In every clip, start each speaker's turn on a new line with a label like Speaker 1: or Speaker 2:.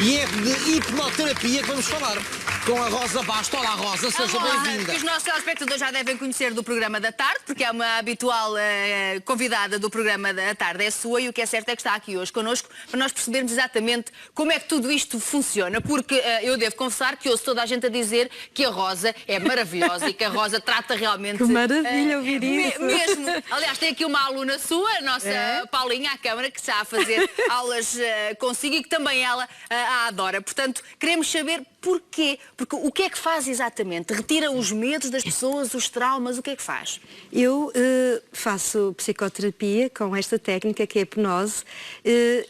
Speaker 1: E é de hipnoterapia que vamos falar com a Rosa Basto. Olá, Rosa, seja bem-vinda.
Speaker 2: Que os nossos telespectadores já devem conhecer do programa da tarde, porque é uma habitual convidada do programa da tarde, é sua, e o que é certo é que está aqui hoje connosco para nós percebermos exatamente como é que tudo isto funciona, porque eu devo confessar que ouço toda a gente a dizer que a Rosa é maravilhosa e que a Rosa trata realmente...
Speaker 3: Que maravilha ouvir isso.
Speaker 2: Mesmo. Aliás, tem aqui uma aluna sua, a nossa Paulinha, à Câmara, que está a fazer aulas consigo e que também ela a adora. Portanto, queremos saber porquê. Porque o que é que faz exatamente? Retira os medos das pessoas, os traumas, o que é que faz?
Speaker 3: Eu faço psicoterapia com esta técnica que é a hipnose,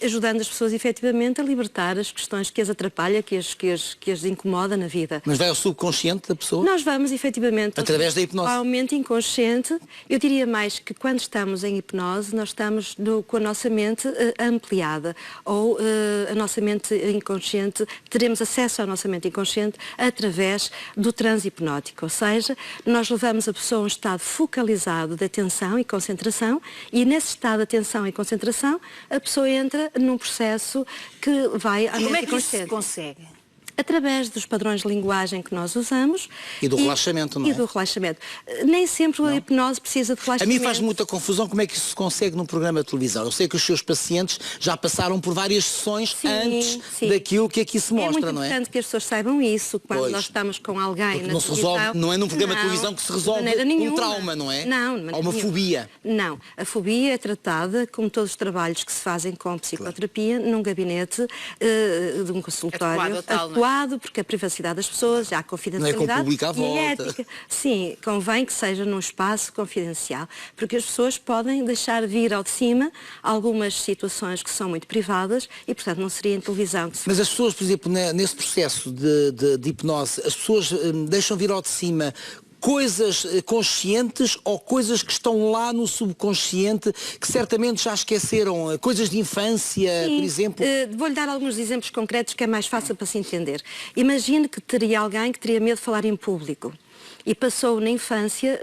Speaker 3: ajudando as pessoas efetivamente a libertar as questões que as atrapalham, que as incomoda na vida.
Speaker 1: Mas vai ao subconsciente da pessoa?
Speaker 3: Nós vamos efetivamente
Speaker 1: através da hipnose.
Speaker 3: Ao mente inconsciente. Eu diria mais que quando estamos em hipnose, nós estamos com a nossa mente ampliada, ou a nossa mente inconsciente, teremos acesso à nossa mente inconsciente através do transe hipnótico, ou seja, nós levamos a pessoa a um estado focalizado de atenção e concentração, e nesse estado de atenção e concentração a pessoa entra num processo que vai à mente inconsciente.
Speaker 2: Como é que isso se consegue?
Speaker 3: Através dos padrões de linguagem que nós usamos.
Speaker 1: E do relaxamento, não é?
Speaker 3: E do relaxamento. Nem sempre a hipnose precisa de relaxamento.
Speaker 1: A mim faz muita confusão como é que isso se consegue num programa de televisão. Eu sei que os seus pacientes já passaram por várias sessões antes daquilo que aqui se mostra, não é?
Speaker 3: É muito importante que as pessoas saibam isso, quando nós estamos com alguém na
Speaker 1: não se resolve, não é num programa de televisão que se resolve um trauma, não é?
Speaker 3: Não,
Speaker 1: ou uma fobia.
Speaker 3: Não, a fobia é tratada, como todos os trabalhos que se fazem com psicoterapia, num gabinete de um consultório adequado, porque a privacidade das pessoas, há confidencialidade.
Speaker 1: Não é com o público à volta.
Speaker 3: E ética. Sim, convém que seja num espaço confidencial, porque as pessoas podem deixar vir ao de cima algumas situações que são muito privadas e, portanto, não seria em televisão que se...
Speaker 1: Mas as pessoas, por exemplo, nesse processo de hipnose, as pessoas deixam vir ao de cima coisas conscientes ou coisas que estão lá no subconsciente que certamente já esqueceram, coisas de infância, por exemplo?
Speaker 3: Vou-lhe dar alguns exemplos concretos que é mais fácil para se entender. Imagine que teria alguém que teria medo de falar em público. E passou na infância,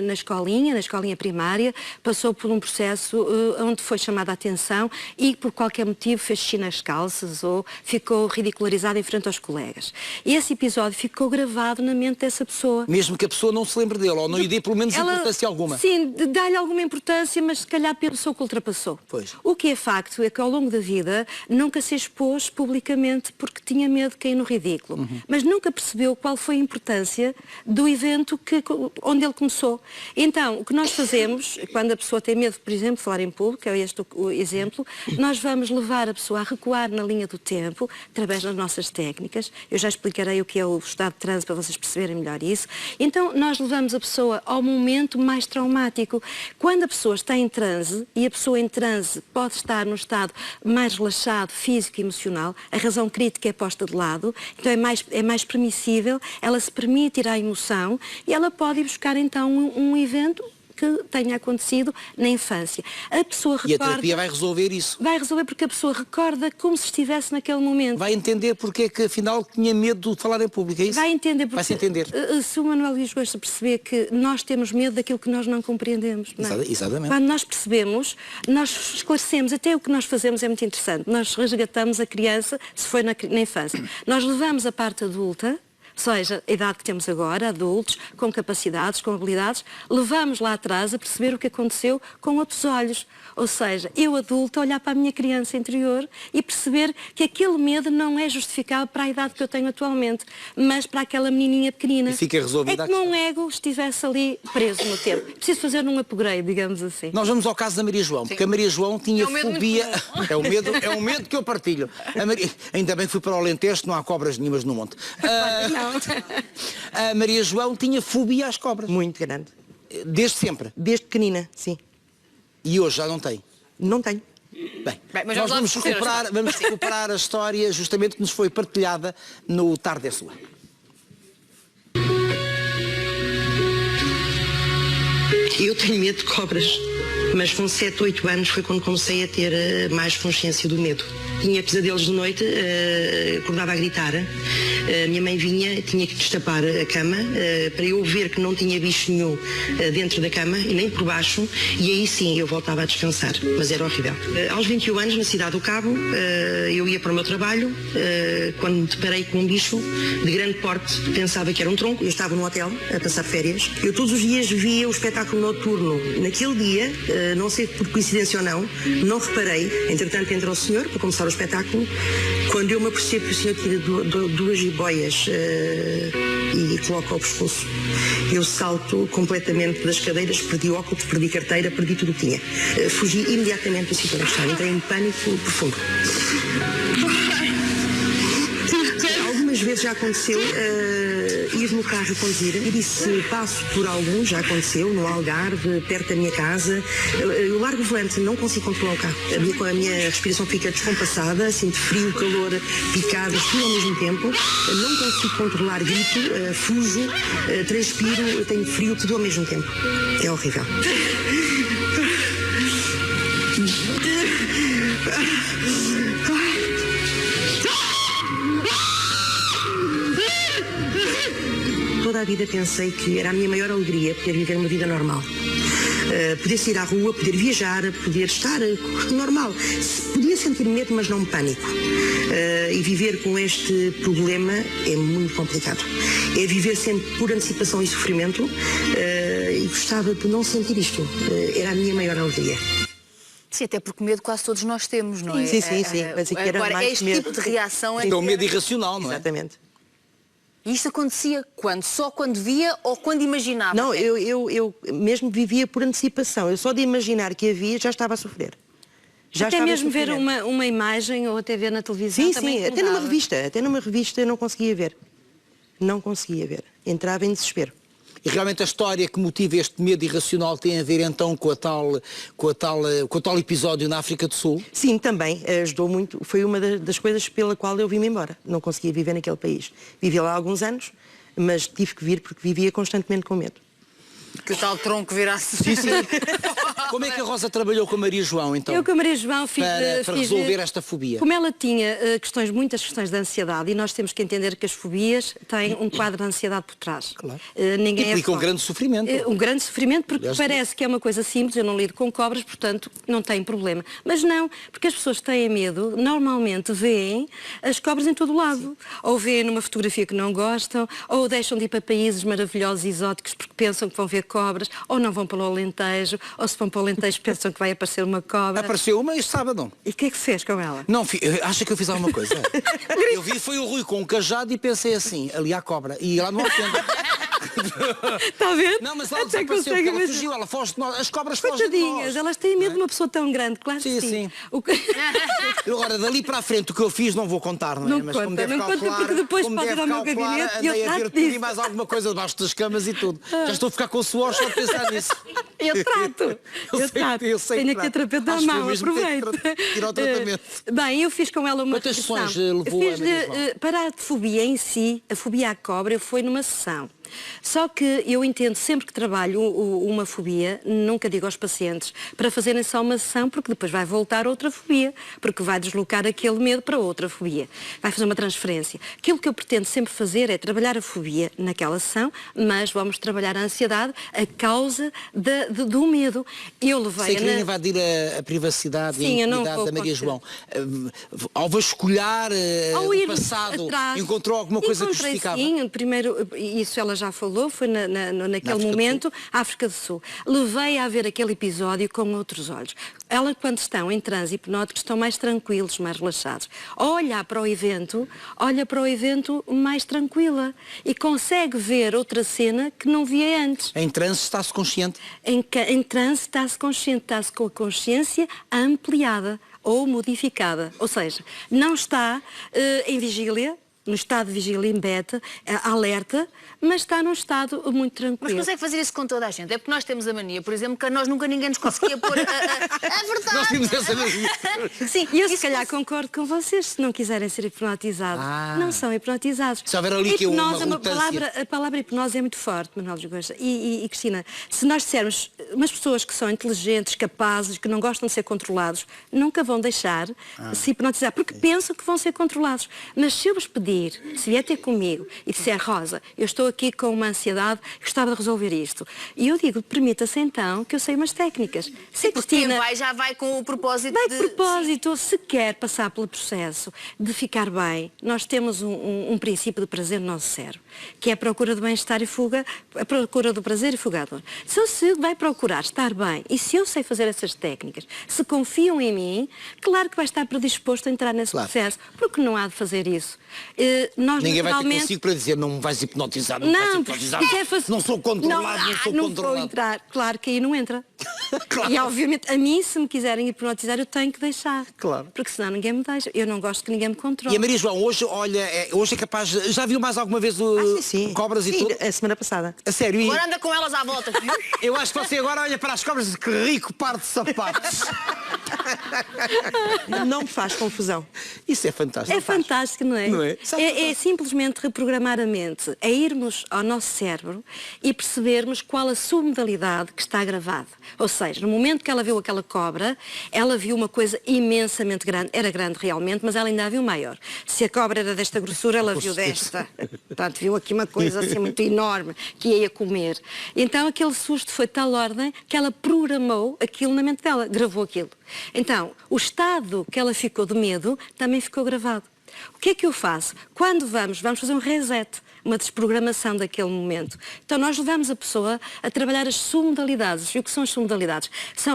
Speaker 3: na escolinha primária, passou por um processo onde foi chamada a atenção e por qualquer motivo fez xixi nas calças ou ficou ridicularizado em frente aos colegas. E esse episódio ficou gravado na mente dessa pessoa.
Speaker 1: Mesmo que a pessoa não se lembre dele ou não lhe dê pelo menos importância alguma.
Speaker 3: Sim, dá-lhe alguma importância, mas se calhar pensou que ultrapassou.
Speaker 1: Pois.
Speaker 3: O que é facto é que ao longo da vida nunca se expôs publicamente porque tinha medo de cair no ridículo. Mas nunca percebeu qual foi a importância do evento onde ele começou. Então, o que nós fazemos, quando a pessoa tem medo, por exemplo, de falar em público, é este o exemplo, nós vamos levar a pessoa a recuar na linha do tempo, através das nossas técnicas. Eu já explicarei o que é o estado de transe para vocês perceberem melhor isso. Então, nós levamos a pessoa ao momento mais traumático. Quando a pessoa está em transe, e a pessoa em transe pode estar num estado mais relaxado, físico e emocional, a razão crítica é posta de lado, então é mais permissível, ela se permite ir à emoção e ela pode ir buscar então um evento que tenha acontecido na infância. A pessoa recorda...
Speaker 1: E a terapia vai resolver isso.
Speaker 3: Vai resolver porque a pessoa recorda como se estivesse naquele momento.
Speaker 1: Vai entender porque é que afinal tinha medo de falar em público, é isso?
Speaker 3: Vai entender porque...
Speaker 1: Vai-se entender.
Speaker 3: Se o Manuel Luís gosta de perceber que nós temos medo daquilo que nós não compreendemos. Não é?
Speaker 1: Exatamente.
Speaker 3: Quando nós percebemos, nós esclarecemos, até o que nós fazemos é muito interessante. Nós resgatamos a criança, se foi na infância. Nós levamos a parte adulta, ou seja, a idade que temos agora, adultos, com capacidades, com habilidades, levamos lá atrás a perceber o que aconteceu com outros olhos. Ou seja, eu adulto olhar para a minha criança interior e perceber que aquele medo não é justificável para a idade que eu tenho atualmente, mas para aquela menininha pequenina.
Speaker 1: E fica resolvido.
Speaker 3: É como um ego estivesse ali preso no tempo. Preciso fazer um upgrade, digamos assim.
Speaker 1: Nós vamos ao caso da Maria João, porque a Maria João tinha fobia... É um medo que eu partilho. Ainda bem que fui para o Alentejo, não há cobras nenhumas no monte. A Maria João tinha fobia às cobras.
Speaker 4: Muito grande.
Speaker 1: Desde sempre?
Speaker 4: Desde pequenina, sim.
Speaker 1: E hoje já não tem?
Speaker 4: Não tenho.
Speaker 1: Bem, mas nós vamos recuperar a história justamente que nos foi partilhada no Tarde é Sua.
Speaker 4: Eu tenho medo de cobras. mas com 7, 8 anos foi quando comecei a ter mais consciência do medo. Tinha pesadelos de noite, acordava a gritar. A minha mãe vinha, tinha que destapar a cama para eu ver que não tinha bicho nenhum dentro da cama e nem por baixo, e aí sim eu voltava a descansar, mas era horrível. Aos 21 anos, na cidade do Cabo, eu ia para o meu trabalho, quando me deparei com um bicho de grande porte, pensava que era um tronco. Eu estava no hotel a passar férias. Eu todos os dias via o espetáculo noturno. Naquele dia, não sei por coincidência ou não reparei. Entretanto, entra o senhor para começar o espetáculo. Quando eu me apercebo que o senhor tira duas jiboias e coloca ao pescoço, eu salto completamente das cadeiras, perdi o óculos, perdi carteira, perdi tudo o que tinha. Fugi imediatamente do sítio onde estava. Entrei em pânico profundo. Algumas vezes já aconteceu ir no carro a conduzir e disse, passo por algum, já aconteceu, no Algarve, perto da minha casa, eu largo o volante, não consigo controlar o carro. A minha respiração fica descompassada, sinto frio, calor, picadas, tudo ao mesmo tempo, não consigo controlar, grito, fujo, transpiro, tenho frio, tudo ao mesmo tempo. É horrível. Toda a vida pensei que era a minha maior alegria poder viver uma vida normal. Poder sair à rua, poder viajar, poder estar normal. Podia sentir medo, mas não pânico. E viver com este problema é muito complicado. É viver sempre por antecipação e sofrimento, e gostava de não sentir isto. Era a minha maior alegria.
Speaker 2: Sim, até porque medo quase todos nós temos, não é?
Speaker 4: Sim. Mas aqui era
Speaker 2: agora,
Speaker 4: mais
Speaker 2: este
Speaker 4: medo.
Speaker 2: tipo de reação é...
Speaker 1: É um medo irracional, não é?
Speaker 4: Exatamente.
Speaker 2: E isto acontecia quando? Só quando via ou quando imaginava?
Speaker 4: Não, eu mesmo vivia por antecipação. Eu só de imaginar que havia já estava a sofrer. Já
Speaker 3: até mesmo ver uma imagem ou até ver na televisão.
Speaker 4: Sim,
Speaker 3: também
Speaker 4: até numa revista eu não conseguia ver. Não conseguia ver. Entrava em desespero.
Speaker 1: E realmente a história que motiva este medo irracional tem a ver então com o tal episódio na África do Sul?
Speaker 4: Sim, também ajudou muito. Foi uma das coisas pela qual eu vim-me embora. Não conseguia viver naquele país. Vivi lá há alguns anos, mas tive que vir porque vivia constantemente com medo.
Speaker 2: Que o tal tronco virasse.
Speaker 1: Sim. Como é que a Rosa trabalhou com a Maria João, então?
Speaker 3: Eu com a Maria João fiz
Speaker 1: para resolver esta fobia.
Speaker 3: Como ela tinha muitas questões de ansiedade, e nós temos que entender que as fobias têm um quadro de ansiedade por trás.
Speaker 1: Claro.
Speaker 3: Ninguém
Speaker 1: Implica um grande sofrimento.
Speaker 3: Um grande sofrimento, porque parece que é uma coisa simples, eu não lido com cobras, portanto não tem problema. Mas não, porque as pessoas que têm medo normalmente veem as cobras em todo o lado. Sim. Ou veem numa fotografia que não gostam, ou deixam de ir para países maravilhosos e exóticos porque pensam que vão ver cobras, ou não vão para o Alentejo, ou se vão para o Alentejo pensam que vai aparecer uma cobra.
Speaker 1: Apareceu uma este sábado.
Speaker 3: E o que é que se fez com ela?
Speaker 1: Não, acha que eu fiz alguma coisa? Eu vi, foi o Rui com um cajado e pensei assim, ali há cobra. E lá não há
Speaker 3: Está a ver?
Speaker 1: Não, mas ela desapareceu, porque ela fugiu, ela foge de nós. As cobras fogem de nós.
Speaker 3: Elas têm medo de uma pessoa tão grande, claro que sim.
Speaker 1: Agora, dali para a frente, o que eu fiz não vou contar, não é?
Speaker 3: Não conta, porque depois pode ir ao meu gabinete e eu trato disso.
Speaker 1: Mais alguma coisa debaixo das camas e tudo. Já estou a ficar com suor só de pensar nisso.
Speaker 3: Eu trato.
Speaker 1: Eu sei
Speaker 3: Tenho aqui a terapeuta à mão, aproveito.
Speaker 1: Ir ao tratamento.
Speaker 3: Bem, eu fiz com ela uma
Speaker 1: Quantas
Speaker 3: sessão.
Speaker 1: sessões levou a Maria João?
Speaker 3: Para a fobia em si, a fobia à cobra, foi numa sessão. Só que eu entendo sempre que trabalho uma fobia, nunca digo aos pacientes para fazerem só uma sessão, porque depois vai voltar outra fobia, porque vai deslocar aquele medo para outra fobia. Vai fazer uma transferência. Aquilo que eu pretendo sempre fazer é trabalhar a fobia naquela sessão, mas vamos trabalhar a ansiedade, a causa do medo. Eu levei...
Speaker 1: Sem querer invadir a privacidade e a intimidade da Maria João. Ao vasculhar o passado,
Speaker 3: atrás,
Speaker 1: encontrou alguma coisa que justificava?
Speaker 3: Sim, primeiro, isso ela já falou, foi naquele momento, África do Sul. Levei a ver aquele episódio com outros olhos. Ela, quando estão em transe hipnótico, estão mais tranquilos, mais relaxados. Ao olhar para o evento, olha para o evento mais tranquila e consegue ver outra cena que não via antes.
Speaker 1: Em transe está-se consciente?
Speaker 3: Em transe está-se consciente, está-se com a consciência ampliada ou modificada. Ou seja, não está em vigília, no estado de vigília em beta, alerta, mas está num estado muito
Speaker 2: Mas
Speaker 3: tranquilo.
Speaker 2: consegue fazer isso com toda a gente? É porque nós temos a mania, por exemplo, que nós nunca ninguém nos conseguia pôr a verdade.
Speaker 1: Nós temos essa mania.
Speaker 2: Sim,
Speaker 3: E eu se
Speaker 2: isso
Speaker 3: calhar concordo com vocês, se não quiserem ser hipnotizados,
Speaker 1: Ah.
Speaker 3: não são hipnotizados.
Speaker 1: Se houver ali que uma
Speaker 3: Hipnose é uma
Speaker 1: relutância.
Speaker 3: palavra, a palavra hipnose é muito forte, Manuel dos Gosta. E Cristina, se nós dissermos umas pessoas que são inteligentes, capazes, que não gostam de ser controlados, nunca vão deixar se hipnotizar, porque pensam que vão ser controlados. Mas se eu vos pedir, se vier ter comigo e disser, Rosa, eu estou aqui com uma ansiedade, gostava de resolver isto. E eu digo, permita-se então que eu sei umas técnicas. Se a
Speaker 2: porque quem
Speaker 3: Cristina
Speaker 2: vai já vai com o propósito
Speaker 3: vai
Speaker 2: de...
Speaker 3: de propósito, se quer passar pelo processo de ficar bem, nós temos um princípio de prazer no nosso cérebro, que é a procura do bem-estar e fuga, a procura do prazer e fuga à dor. Se vai procurar estar bem e se eu sei fazer essas técnicas, se confiam em mim, claro que vai estar predisposto a entrar nesse processo, porque não há de fazer isso. Nós
Speaker 1: Ninguém vai ter
Speaker 3: naturalmente...
Speaker 1: consigo para dizer, não me vais hipnotizar, não me vais
Speaker 3: Não,
Speaker 1: hipnotizar.
Speaker 3: se quiser fazer...
Speaker 1: Não sou controlado, não sou
Speaker 3: não
Speaker 1: controlado.
Speaker 3: vou entrar. Claro que aí não entra.
Speaker 1: Claro.
Speaker 3: E obviamente, a mim, se me quiserem hipnotizar, eu tenho que deixar.
Speaker 1: Claro.
Speaker 3: Porque senão ninguém me deixa. Eu não gosto que ninguém me controle.
Speaker 1: E a Maria João, hoje, olha, hoje é capaz... Já viu mais alguma vez
Speaker 5: Sim.
Speaker 1: cobras e
Speaker 5: Sim,
Speaker 1: tudo?
Speaker 5: a semana passada.
Speaker 1: A sério? E
Speaker 2: Agora anda com elas à volta.
Speaker 1: eu acho que você agora olha para as cobras e diz, que rico par de sapatos.
Speaker 5: Não me faz confusão.
Speaker 1: Isso é fantástico.
Speaker 3: É fantástico, não é?
Speaker 1: Não é?
Speaker 3: É simplesmente reprogramar a mente, é irmos ao nosso cérebro e percebermos qual a sua modalidade que está gravada. Ou seja, no momento que ela viu aquela cobra, ela viu uma coisa imensamente grande. Era grande realmente, mas ela ainda a viu maior. Se a cobra era desta grossura, ela viu desta. Portanto, viu aqui uma coisa assim muito enorme que ia comer. Então aquele susto foi de tal ordem que ela programou aquilo na mente dela, gravou aquilo. Então, o estado que ela ficou de medo também ficou gravado. O que é que eu faço? Quando vamos fazer um reset, uma desprogramação daquele momento. Então nós levamos a pessoa a trabalhar as submodalidades. E o que são as submodalidades?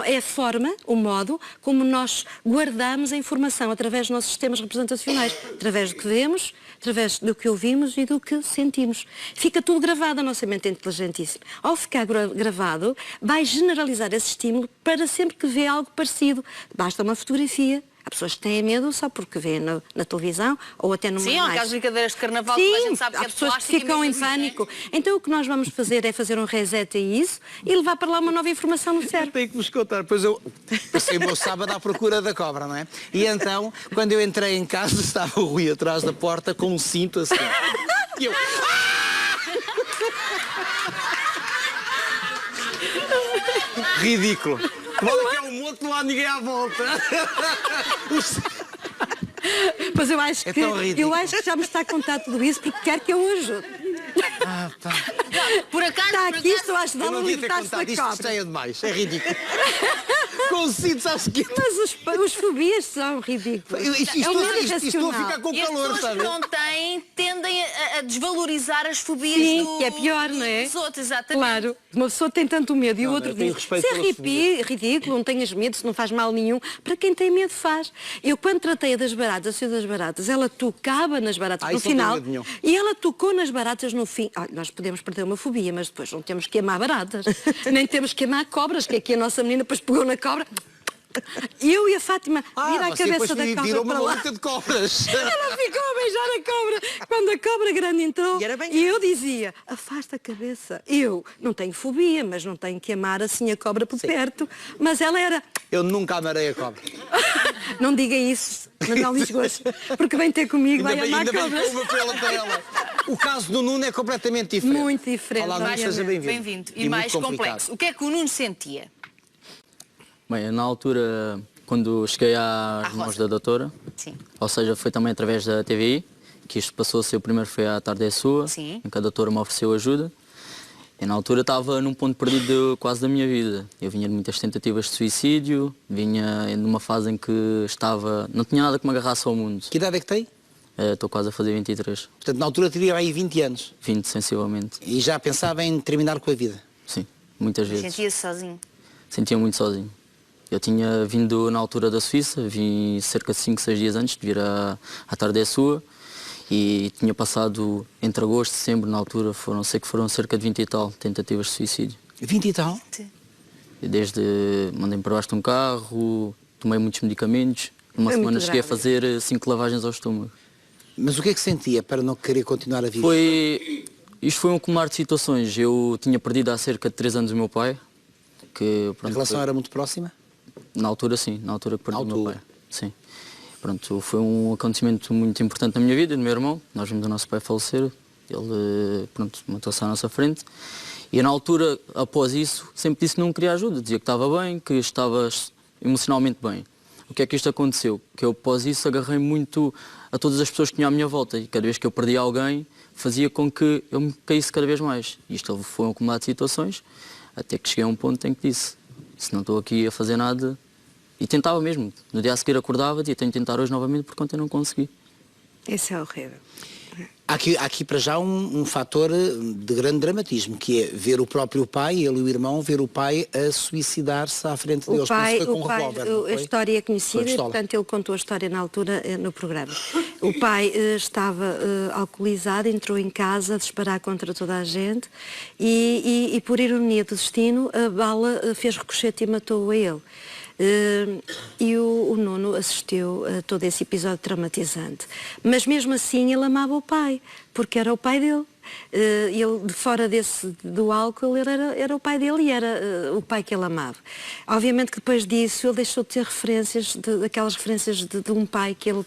Speaker 3: É a forma, o modo, como nós guardamos a informação através dos nossos sistemas representacionais. Através do que vemos, através do que ouvimos e do que sentimos. Fica tudo gravado, a nossa mente é inteligentíssima. Ao ficar gravado, vai generalizar esse estímulo para sempre que vê algo parecido. Basta uma fotografia. Há pessoas que têm medo só porque vêem na televisão ou até numa
Speaker 2: Sim, há aquelas brincadeiras de carnaval que a
Speaker 3: Sim,
Speaker 2: gente sabe que
Speaker 3: há
Speaker 2: é de
Speaker 3: pessoas que
Speaker 2: plástico e
Speaker 3: ficam
Speaker 2: mesmo
Speaker 3: em
Speaker 2: assim,
Speaker 3: pânico. Então o que nós vamos fazer é fazer um reset a isso e levar para lá uma nova informação no cérebro.
Speaker 1: Tenho que vos contar, pois eu passei o meu sábado à procura da cobra, não é? E então, quando eu entrei em casa, estava o Rui atrás da porta com um cinto assim. E eu... Ridículo. Olha que é um monte, não há ninguém à volta.
Speaker 3: Mas eu acho,
Speaker 1: É tão ridículo.
Speaker 3: já me está a contar tudo isso porque quer que eu o ajude.
Speaker 2: Por acaso,
Speaker 3: Está
Speaker 2: por
Speaker 3: aqui,
Speaker 2: acaso,
Speaker 3: estou a
Speaker 1: Eu
Speaker 3: ajudá-lo
Speaker 1: não
Speaker 3: a
Speaker 1: devia ter
Speaker 3: libertar-se da
Speaker 1: contado isto,
Speaker 3: cobra.
Speaker 1: isto é demais, é ridículo. Com cintos à seguinte.
Speaker 3: Mas os fobias são ridículos. É um medo
Speaker 1: Estou a ficar
Speaker 3: irracional.
Speaker 1: com
Speaker 2: E as
Speaker 1: calor,
Speaker 2: pessoas
Speaker 1: sabe?
Speaker 2: que não têm tendem a desvalorizar as fobias
Speaker 3: Sim, que é pior, não é?
Speaker 2: dos outros, exatamente.
Speaker 3: Claro, uma pessoa tem tanto medo e o outro
Speaker 1: eu tenho
Speaker 3: diz,
Speaker 1: respeito
Speaker 3: se é
Speaker 1: pela
Speaker 3: ridículo, não tenhas medo, se não faz mal nenhum. Para quem tem medo faz. Eu quando tratei a das baratas, a senhora das baratas, ela tocava nas baratas no
Speaker 1: isso não tenho
Speaker 3: final
Speaker 1: medo nenhum.
Speaker 3: e ela tocou nas baratas no fim. Nós podemos perder uma fobia, mas depois não temos que amar baratas, nem temos que amar cobras, que aqui a nossa menina depois pegou na cobra. Eu e a Fátima vira a cabeça da cobra
Speaker 1: virou uma
Speaker 3: para lá.
Speaker 1: maluca de cobras.
Speaker 3: Ela ficou a beijar a cobra. Quando a cobra grande entrou,
Speaker 5: E era bem
Speaker 3: e eu dizia, afasta a cabeça. Eu não tenho fobia, mas não tenho que amar assim a cobra por perto. Mas ela era,
Speaker 1: Eu nunca amarei a cobra.
Speaker 3: não diga isso, Manuel Lisgoas, porque vem ter comigo, vai amar
Speaker 1: ainda bem que
Speaker 3: cobras.
Speaker 1: houve uma pela para ela. O caso do Nuno é completamente diferente.
Speaker 3: Muito diferente,
Speaker 1: Olá, Nuno,
Speaker 3: obviamente.
Speaker 1: seja bem-vindo.
Speaker 2: Bem-vindo. E
Speaker 1: muito
Speaker 2: mais
Speaker 1: complicado.
Speaker 2: complexo. O que é que o Nuno sentia?
Speaker 6: Bem, na altura, quando cheguei às
Speaker 2: Rosa.
Speaker 6: mãos da doutora,
Speaker 2: Sim.
Speaker 6: ou seja, foi também através da TVI, que isto passou a ser o primeiro, foi à tarde é sua,
Speaker 2: Sim.
Speaker 6: em que a doutora me ofereceu ajuda. E na altura estava num ponto perdido quase da minha vida. Eu vinha de muitas tentativas de suicídio, vinha numa fase em que estava, não tinha nada que me agarrasse ao mundo.
Speaker 1: Que idade é que tem?
Speaker 6: Estou quase a fazer 23,
Speaker 1: Portanto, na altura teria aí 20 anos.
Speaker 6: 20 sensivelmente.
Speaker 1: E já pensava em terminar com a vida.
Speaker 6: Sim, muitas vezes.
Speaker 2: Sentia-se sozinho.
Speaker 6: Sentia muito sozinho. Eu tinha vindo na altura da Suíça, vim cerca de 5, 6 dias antes de vir à tarde é sua, e tinha passado entre agosto e setembro, na altura, sei que foram cerca de 20 e tal tentativas de suicídio.
Speaker 1: 20 e tal?
Speaker 6: E desde mandei-me para baixo de um carro, tomei muitos medicamentos, numa
Speaker 3: Foi
Speaker 6: semana
Speaker 3: muito
Speaker 6: cheguei a
Speaker 3: grave.
Speaker 6: fazer 5 lavagens ao estômago.
Speaker 1: Mas o que é que sentia para não querer continuar a viver?
Speaker 6: Isto foi um acumular de situações. Eu tinha perdido há cerca de 3 anos o meu pai. Que, pronto,
Speaker 1: a relação era muito próxima?
Speaker 6: Na altura sim, na altura que perdi o meu pai. Sim. Pronto, foi um acontecimento muito importante na minha vida e do meu irmão. Nós vimos o nosso pai falecer. Ele, pronto, matou-se à nossa frente. E na altura, após isso, sempre disse que não queria ajuda. Dizia que estava bem, que estava emocionalmente bem. O que é que isto aconteceu? Que eu, após isso, agarrei muito a todas as pessoas que tinham à minha volta. E cada vez que eu perdia alguém, fazia com que eu me caísse cada vez mais. E isto foi um acumular de situações, até que cheguei a um ponto em que disse, se não estou aqui a fazer nada... E tentava mesmo. No dia a seguir acordava e tenho de tentar hoje novamente porque ontem não consegui.
Speaker 3: Isso é horrível.
Speaker 1: Há aqui para já um fator de grande dramatismo, que é ver o próprio pai, ele e o irmão, ver o pai a suicidar-se à frente deles.
Speaker 3: A história é conhecida e, portanto, ele contou a história na altura no programa. O pai estava alcoolizado, entrou em casa a disparar contra toda a gente e por ironia do destino, a bala fez ricochete e matou a ele. E o Nuno assistiu a todo esse episódio traumatizante. Mas mesmo assim ele amava o pai, porque era o pai dele. Ele, de fora do álcool, ele era o pai dele e era o pai que ele amava. Obviamente que depois disso ele deixou de ter referências, aquelas referências de um pai que ele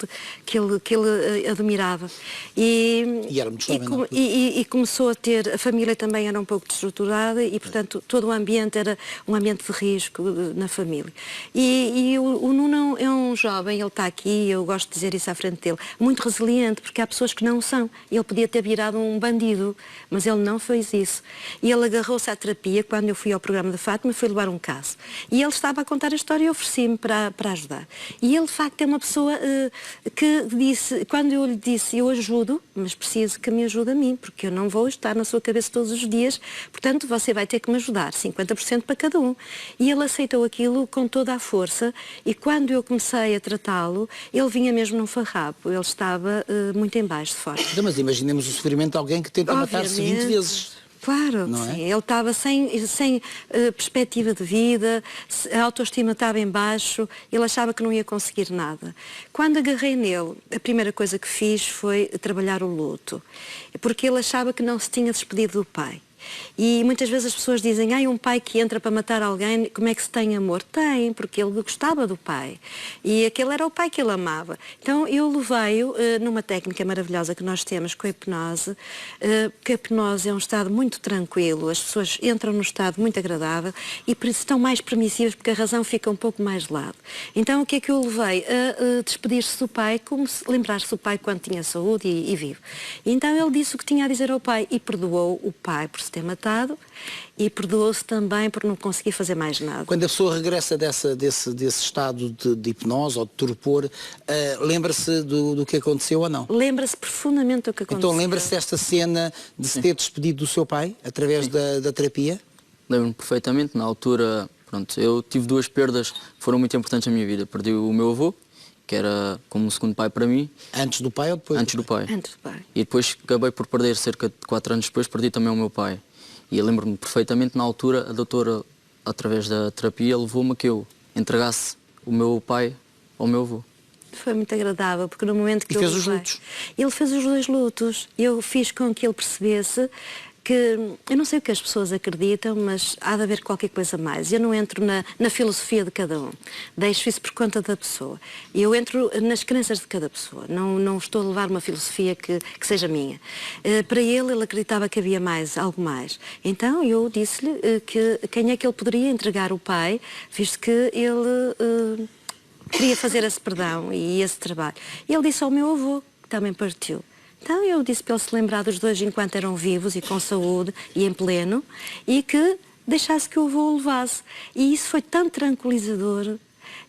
Speaker 3: admirava. E
Speaker 1: era muito jovem,
Speaker 3: e começou a ter, a família também era um pouco desestruturada e, portanto, todo o ambiente era um ambiente de risco na família. E o Nuno é um jovem, ele está aqui, eu gosto de dizer isso à frente dele, muito resiliente, porque há pessoas que não são. Ele podia ter virado um bandido, mas ele não fez isso. E ele agarrou-se à terapia. Quando eu fui ao programa da Fátima, fui levar um caso. E ele estava a contar a história e eu ofereci-me para ajudar. E ele, de facto, é uma pessoa que disse, quando eu lhe disse, eu ajudo, mas preciso que me ajude a mim, porque eu não vou estar na sua cabeça todos os dias, portanto, você vai ter que me ajudar, 50% para cada um. E ele aceitou aquilo com toda a força e quando eu comecei a tratá-lo, ele vinha mesmo num farrapo. Ele estava muito em baixo de forma.
Speaker 1: Mas imaginemos o sofrimento de alguém que tenta matar-se 20 vezes.
Speaker 3: Claro,
Speaker 1: não
Speaker 3: sim.
Speaker 1: É?
Speaker 3: Ele estava sem perspectiva de vida, a autoestima estava em baixo, ele achava que não ia conseguir nada. Quando agarrei nele, a primeira coisa que fiz foi trabalhar o luto, porque ele achava que não se tinha despedido do pai. E muitas vezes as pessoas dizem, um pai que entra para matar alguém, como é que se tem amor? Tem, porque ele gostava do pai. E aquele era o pai que ele amava. Então eu levei-o numa técnica maravilhosa que nós temos com a hipnose, que a hipnose é um estado muito tranquilo, as pessoas entram num estado muito agradável e por isso estão mais permissivas, porque a razão fica um pouco mais de lado. Então o que é que eu levei? A despedir-se do pai, como se lembrar-se do pai quando tinha saúde e vivo. E então ele disse o que tinha a dizer ao pai e perdoou o pai por se ter matado e perdoou-se também por não conseguir fazer mais nada.
Speaker 1: Quando a pessoa regressa desse estado de hipnose ou de torpor, lembra-se do que aconteceu ou não?
Speaker 3: Lembra-se profundamente do que aconteceu.
Speaker 1: Então lembra-se desta cena de se ter despedido do seu pai através da terapia?
Speaker 6: Lembro-me perfeitamente. Na altura, pronto, eu tive 2 perdas que foram muito importantes na minha vida. Perdi o meu avô, que era como um segundo pai para mim.
Speaker 1: Antes do pai ou depois?
Speaker 6: Antes do pai.
Speaker 3: Antes do pai.
Speaker 6: E depois acabei por perder, cerca de 4 anos depois, perdi também o meu pai. E eu lembro-me perfeitamente, na altura, a doutora, através da terapia, levou-me a que eu entregasse o meu pai ao meu avô.
Speaker 3: Foi muito agradável, porque no momento que
Speaker 1: ele fez os lutos.
Speaker 3: Ele fez os 2 lutos. Eu fiz com que ele percebesse que, eu não sei o que as pessoas acreditam, mas há de haver qualquer coisa mais. Eu não entro na filosofia de cada um. Deixo isso por conta da pessoa. Eu entro nas crenças de cada pessoa. Não estou a levar uma filosofia que seja minha. Para ele acreditava que havia algo mais. Então eu disse-lhe que quem é que ele poderia entregar o pai, visto que ele queria fazer esse perdão e esse trabalho. E ele disse ao meu avô, que também partiu. Então eu disse para ele se lembrar dos 2 enquanto eram vivos e com saúde e em pleno e que deixasse que o avô o levasse. E isso foi tão tranquilizador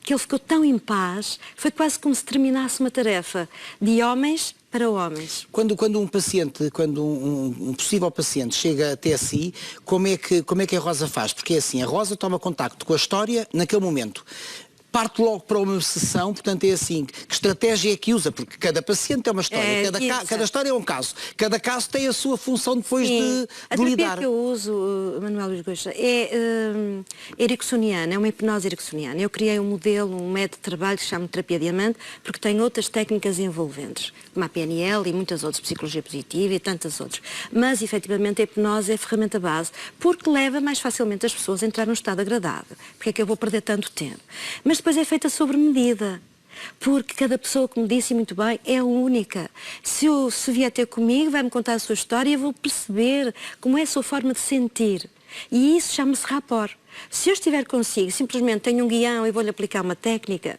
Speaker 3: que ele ficou tão em paz, foi quase como se terminasse uma tarefa de homens para homens.
Speaker 1: Quando um paciente, quando um possível paciente chega até si, como é que a Rosa faz? Porque é assim, a Rosa toma contacto com a história naquele momento. parte logo para uma sessão, portanto é assim, que estratégia é que usa? Porque cada paciente é uma história, cada história é um caso, cada caso tem a sua função depois de lidar.
Speaker 3: A terapia que eu uso, Manuel Luís Goxa, é ericksoniana, é uma hipnose ericksoniana. Eu criei um modelo, um método de trabalho que se chama terapia diamante, porque tem outras técnicas envolventes, como a PNL e muitas outras, psicologia positiva e tantas outras. Mas, efetivamente, a hipnose é a ferramenta base, porque leva mais facilmente as pessoas a entrar num estado agradável. Porque é que eu vou perder tanto tempo? Mas depois é feita sobre medida. Porque cada pessoa, como disse muito bem, é única. Se vier ter comigo, vai-me contar a sua história e eu vou perceber como é a sua forma de sentir. E isso chama-se rapport. Se eu estiver consigo, simplesmente tenho um guião e vou-lhe aplicar uma técnica,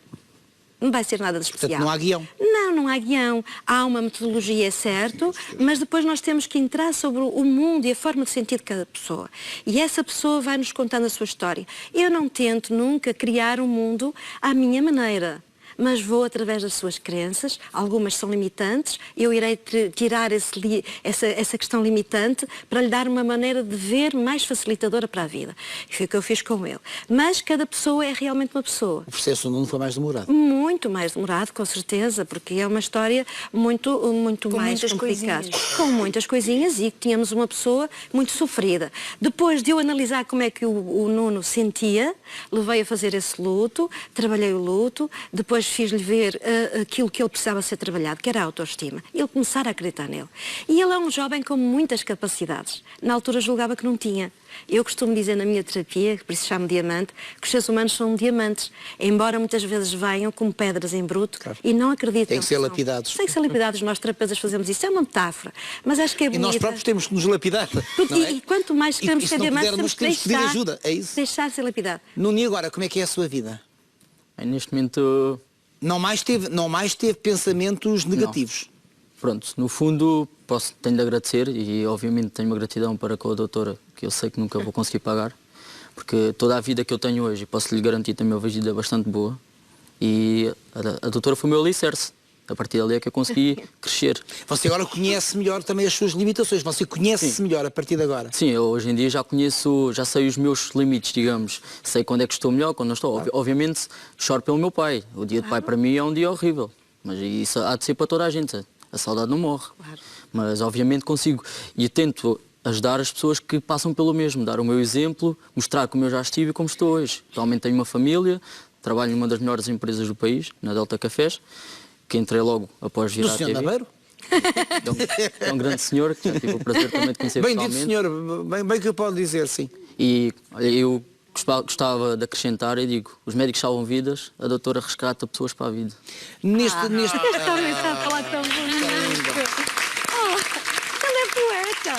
Speaker 3: não vai ser nada de especial.
Speaker 1: Portanto, não há guião?
Speaker 3: Não há guião. Há uma metodologia, é certo, mas depois nós temos que entrar sobre o mundo e a forma de sentir de cada pessoa. E essa pessoa vai-nos contando a sua história. Eu não tento nunca criar um mundo à minha maneira, mas vou através das suas crenças, algumas são limitantes, eu irei tirar essa questão limitante para lhe dar uma maneira de ver mais facilitadora para a vida. E foi o que eu fiz com ele. Mas cada pessoa é realmente uma pessoa.
Speaker 1: O processo não foi mais demorado?
Speaker 3: Muito mais demorado, com certeza, porque é uma história muito mais complicada. Com muitas coisinhas e tínhamos uma pessoa muito sofrida. Depois de eu analisar como é que o Nuno sentia, levei a fazer esse luto, trabalhei o luto, depois fiz-lhe ver aquilo que ele precisava ser trabalhado, que era a autoestima. Ele começar a acreditar nele. E ele é um jovem com muitas capacidades. Na altura julgava que não tinha. Eu costumo dizer na minha terapia, por isso chamo diamante, que os seres humanos são diamantes. Embora muitas vezes venham como pedras em bruto, claro, e não acreditam.
Speaker 1: Tem que ser lapidados.
Speaker 3: Tem que ser lapidados. Nós terapeutas fazemos isso. É uma metáfora. Mas acho que é bonita.
Speaker 1: E nós próprios temos que nos lapidar.
Speaker 3: E quanto mais queremos ser diamantes, temos que
Speaker 1: pedir ajuda. É isso?
Speaker 3: Deixar ser lapidado.
Speaker 1: Nuno, e agora, como é que é a sua vida?
Speaker 6: Neste momento...
Speaker 1: Não mais teve pensamentos negativos?
Speaker 6: Não. Pronto, no fundo tenho de agradecer e obviamente tenho uma gratidão para com a doutora, que eu sei que nunca vou conseguir pagar, porque toda a vida que eu tenho hoje, posso lhe garantir, também uma vida bastante boa, e a doutora foi o meu alicerce. A partir dali é que eu consegui crescer.
Speaker 1: Você agora conhece melhor também as suas limitações, você conhece-se melhor a partir de agora?
Speaker 6: Sim, eu hoje em dia já sei os meus limites, digamos. Sei quando é que estou melhor, quando não estou. Obviamente choro pelo meu pai. O dia de pai para mim é um dia horrível. Mas isso há de ser para toda a gente. A saudade não morre. Claro. Mas obviamente consigo. E tento ajudar as pessoas que passam pelo mesmo. Dar o meu exemplo, mostrar como eu já estive e como estou hoje. Atualmente tenho uma família, trabalho numa das melhores empresas do país, na Delta Cafés, que entrei logo após vir à TV.
Speaker 1: Nabeiro?
Speaker 6: É um grande senhor, que já tive o prazer também de conhecer
Speaker 1: bem
Speaker 6: pessoalmente.
Speaker 1: Bem dito, senhor, bem que eu posso dizer, sim.
Speaker 6: E olha, eu gostava de acrescentar, e digo, os médicos salvam vidas, a doutora resgata pessoas para a vida.
Speaker 1: Neste...
Speaker 3: Ele está a falar tão bonito. Ele é poeta.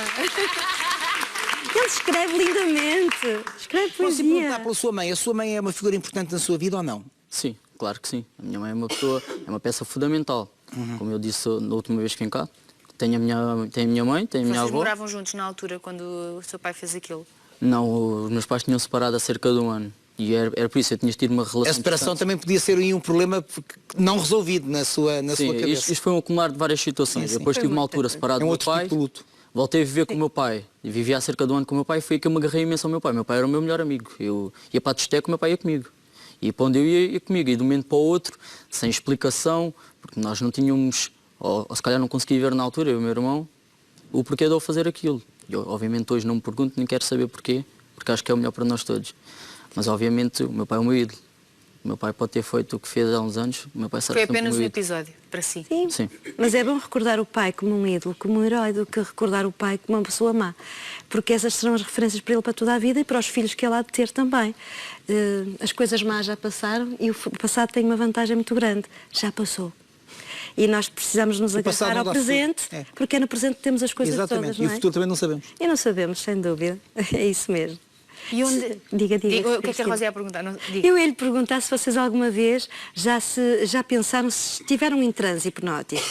Speaker 3: Ele escreve lindamente. Escreve poesia.
Speaker 1: Posso perguntar pela sua mãe, a sua mãe é uma figura importante na sua vida ou não?
Speaker 6: Sim, claro que sim. A minha mãe é uma pessoa, é uma peça fundamental. Como eu disse na última vez que vim cá. Tenho a minha mãe, tenho a minha avó.
Speaker 2: Vocês moravam juntos na altura, quando o seu pai fez aquilo?
Speaker 6: Não, os meus pais tinham separado há cerca de um ano. E era por isso, eu tinha tido uma relação...
Speaker 1: A separação também podia ser um problema não resolvido na sua cabeça.
Speaker 6: Isto foi um acumular de várias situações. Sim. Depois tive uma altura separada do meu pai.
Speaker 1: Tipo de luto.
Speaker 6: Voltei a viver com o meu pai. Vivia há cerca de um ano com o meu pai e foi que eu me agarrei imenso ao meu pai. Meu pai era o meu melhor amigo. Eu ia para a discoteca, o meu pai ia comigo. E para onde eu ia comigo. E de um momento para o outro, sem explicação, porque nós não tínhamos, ou se calhar não conseguia ver na altura, eu e o meu irmão, o porquê de eu fazer aquilo. Eu, obviamente, hoje não me pergunto, nem quero saber porquê, porque acho que é o melhor para nós todos. Mas, obviamente, o meu pai é o meu ídolo. O meu pai pode ter feito o que fez há uns anos, o meu pai será
Speaker 2: Foi apenas um episódio, para si.
Speaker 3: Sim.
Speaker 6: Sim.
Speaker 3: Mas é bom recordar o pai como um ídolo, como um herói, do que recordar o pai como uma pessoa má. Porque essas serão as referências para ele para toda a vida e para os filhos que ele há de ter também. As coisas más já passaram e o passado tem uma vantagem muito grande. Já passou. E nós precisamos nos agarrar ao presente, porque é no presente que temos as coisas todas, não é?
Speaker 1: E o futuro também não sabemos.
Speaker 3: E não sabemos, sem dúvida. É isso mesmo.
Speaker 2: E onde...
Speaker 3: Diga.
Speaker 2: O que é que a Rosa ia perguntar? Não,
Speaker 3: eu ia lhe perguntar se vocês alguma vez já pensaram se estiveram em transe hipnótico.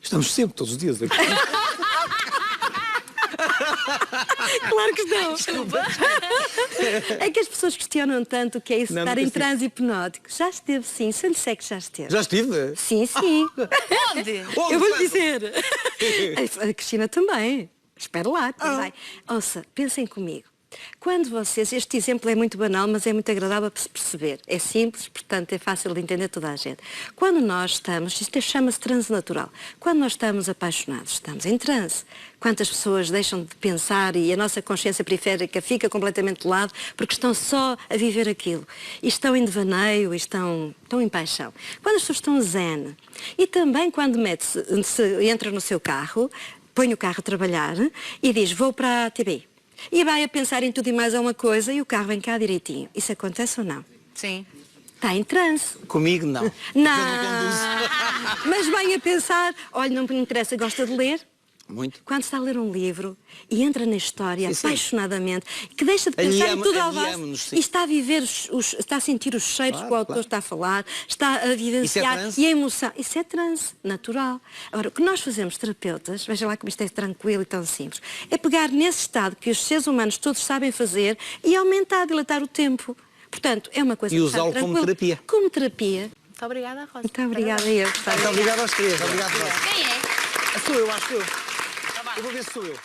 Speaker 1: Estamos sempre, todos os dias aqui.
Speaker 3: Claro que não. Desculpa. É que as pessoas questionam tanto o que é isso de estar em transe hipnótico. Já esteve, sim. Se eu lhe disser que já esteve.
Speaker 1: Já estive?
Speaker 3: Sim, sim.
Speaker 2: Onde?
Speaker 3: Eu vou-lhe dizer. A Cristina também. Espera lá. Ouça, pensem comigo. Quando vocês, este exemplo é muito banal, mas é muito agradável para se perceber. É simples, portanto é fácil de entender toda a gente. Quando nós estamos, isto chama-se transe natural, quando nós estamos apaixonados, estamos em transe. Quantas pessoas deixam de pensar e a nossa consciência periférica fica completamente de lado porque estão só a viver aquilo. E estão em devaneio, e estão em paixão. Quando as pessoas estão zen, e também quando entra no seu carro, põe o carro a trabalhar e diz, vou para a TV. E vai a pensar em tudo e mais alguma coisa e o carro vem cá direitinho. Isso acontece ou não?
Speaker 2: Sim.
Speaker 3: Está em transe.
Speaker 1: Comigo, não.
Speaker 3: Não. Mas vem a pensar, olha, não me interessa, gosta de ler?
Speaker 1: Muito.
Speaker 3: Quando está a ler um livro e entra na história
Speaker 1: Sim, sim.
Speaker 3: apaixonadamente, que deixa de pensar em tudo ao vasto e está a viver, está a sentir os cheiros que o autor está a falar, está a vivenciar e a emoção. Isso é transe, natural. Agora, o que nós fazemos, terapeutas, veja lá como isto é tranquilo e tão simples, é pegar nesse estado que os seres humanos todos sabem fazer e aumentar, dilatar o tempo. Portanto, é uma coisa
Speaker 1: E usá-lo como terapia.
Speaker 3: Como terapia.
Speaker 2: Muito obrigada, Rosa.
Speaker 3: Muito obrigada a eu.
Speaker 1: Muito obrigado aos três. Obrigado, Rosa.
Speaker 2: Quem é?
Speaker 1: Sou eu, acho eu. Eu vou ver se sou eu.